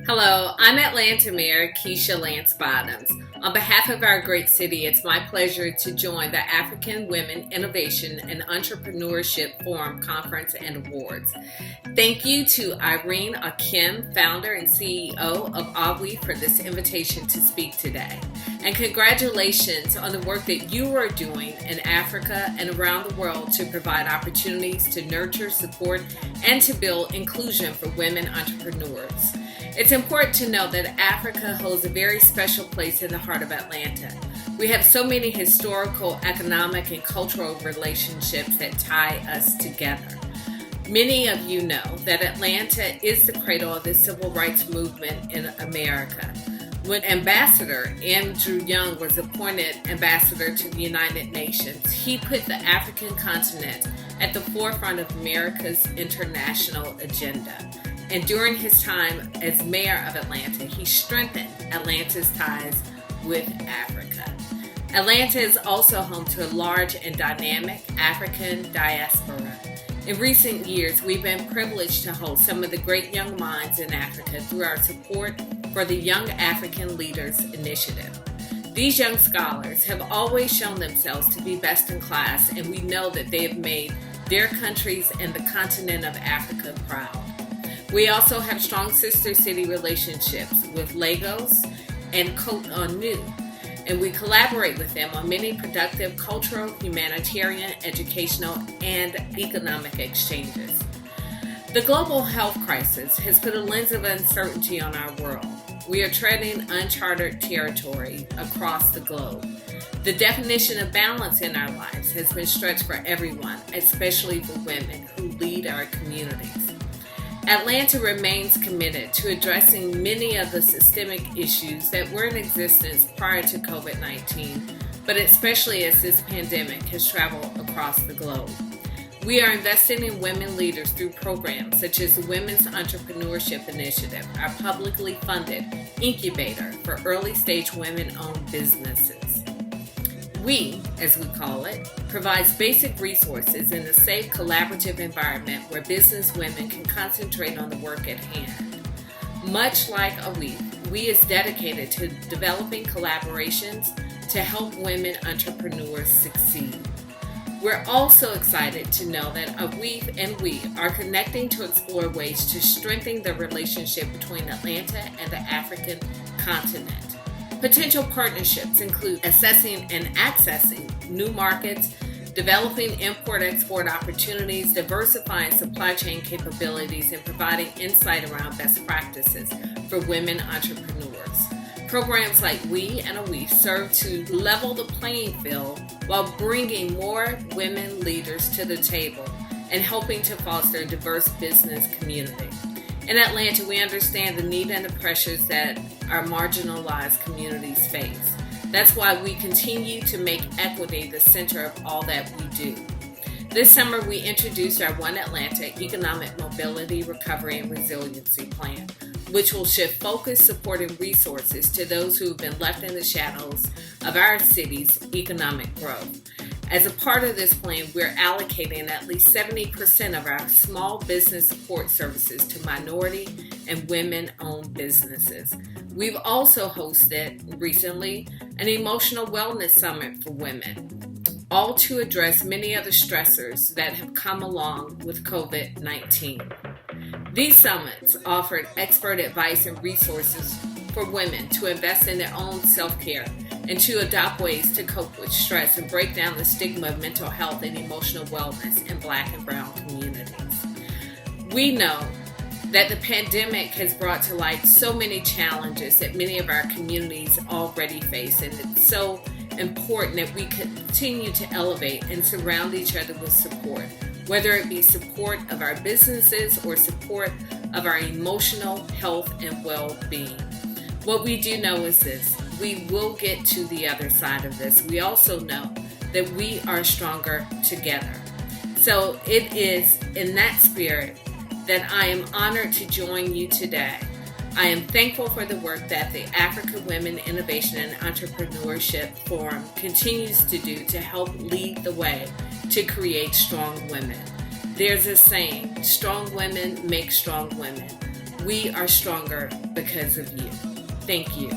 Hello, I'm Atlanta Mayor Keisha Lance Bottoms. On behalf of our great city, it's my pleasure to join the African Women Innovation and Entrepreneurship Forum Conference and Awards. Thank you to Irene Akim, founder and CEO of AWIEF, for this invitation to speak today. And congratulations on the work that you are doing in Africa and around the world to provide opportunities to nurture, support, and to build inclusion for women entrepreneurs. It's important to know that Africa holds a very special place in the heart of Atlanta. We have so many historical, economic, and cultural relationships that tie us together. Many of you know that Atlanta is the cradle of the civil rights movement in America. When Ambassador Andrew Young was appointed ambassador to the United Nations, he put the African continent at the forefront of America's international agenda. And during his time as mayor of Atlanta, he strengthened Atlanta's ties with Africa. Atlanta is also home to a large and dynamic African diaspora. In recent years, we've been privileged to host some of the great young minds in Africa through our support for the Young African Leaders Initiative. These young scholars have always shown themselves to be best in class, and we know that they have made their countries and the continent of Africa proud. We also have strong sister city relationships with Lagos and Cotonou, and we collaborate with them on many productive cultural, humanitarian, educational, and economic exchanges. The global health crisis has put a lens of uncertainty on our world. We are treading uncharted territory across the globe. The definition of balance in our lives has been stretched for everyone, especially for women who lead our communities. Atlanta remains committed to addressing many of the systemic issues that were in existence prior to COVID-19, but especially as this pandemic has traveled across the globe. We are investing in women leaders through programs such as the Women's Entrepreneurship Initiative, our publicly funded incubator for early-stage women-owned businesses. We, as we call it, provides basic resources in a safe, collaborative environment where business women can concentrate on the work at hand. Much like AWIEF, we is dedicated to developing collaborations to help women entrepreneurs succeed. We're also excited to know that AWIEF and we are connecting to explore ways to strengthen the relationship between Atlanta and the African continent. Potential partnerships include assessing and accessing new markets, developing import-export opportunities, diversifying supply chain capabilities, and providing insight around best practices for women entrepreneurs. Programs like We and AWIEF serve to level the playing field while bringing more women leaders to the table and helping to foster a diverse business community. In Atlanta, we understand the need and the pressures that our marginalized communities face. That's why we continue to make equity the center of all that we do. This summer, we introduced our One Atlanta Economic Mobility, Recovery, and Resiliency Plan, which will shift focus, support, and resources to those who have been left in the shadows of our city's economic growth. As a part of this plan, we're allocating at least 70% of our small business support services to minority and women-owned businesses. We've also hosted recently an emotional wellness summit for women, all to address many of the stressors that have come along with COVID-19. These summits offered expert advice and resources for women to invest in their own self-care and to adopt ways to cope with stress and break down the stigma of mental health and emotional wellness in Black and Brown communities. We know that the pandemic has brought to light so many challenges that many of our communities already face, and it's so important that we continue to elevate and surround each other with support, whether it be support of our businesses or support of our emotional health and well-being. What we do know is this: we will get to the other side of this. We also know that we are stronger together. So it is in that spirit that I am honored to join you today. I am thankful for the work that the Africa Women Innovation and Entrepreneurship Forum continues to do to help lead the way to create strong women. There's a saying, strong women make strong women. We are stronger because of you. Thank you.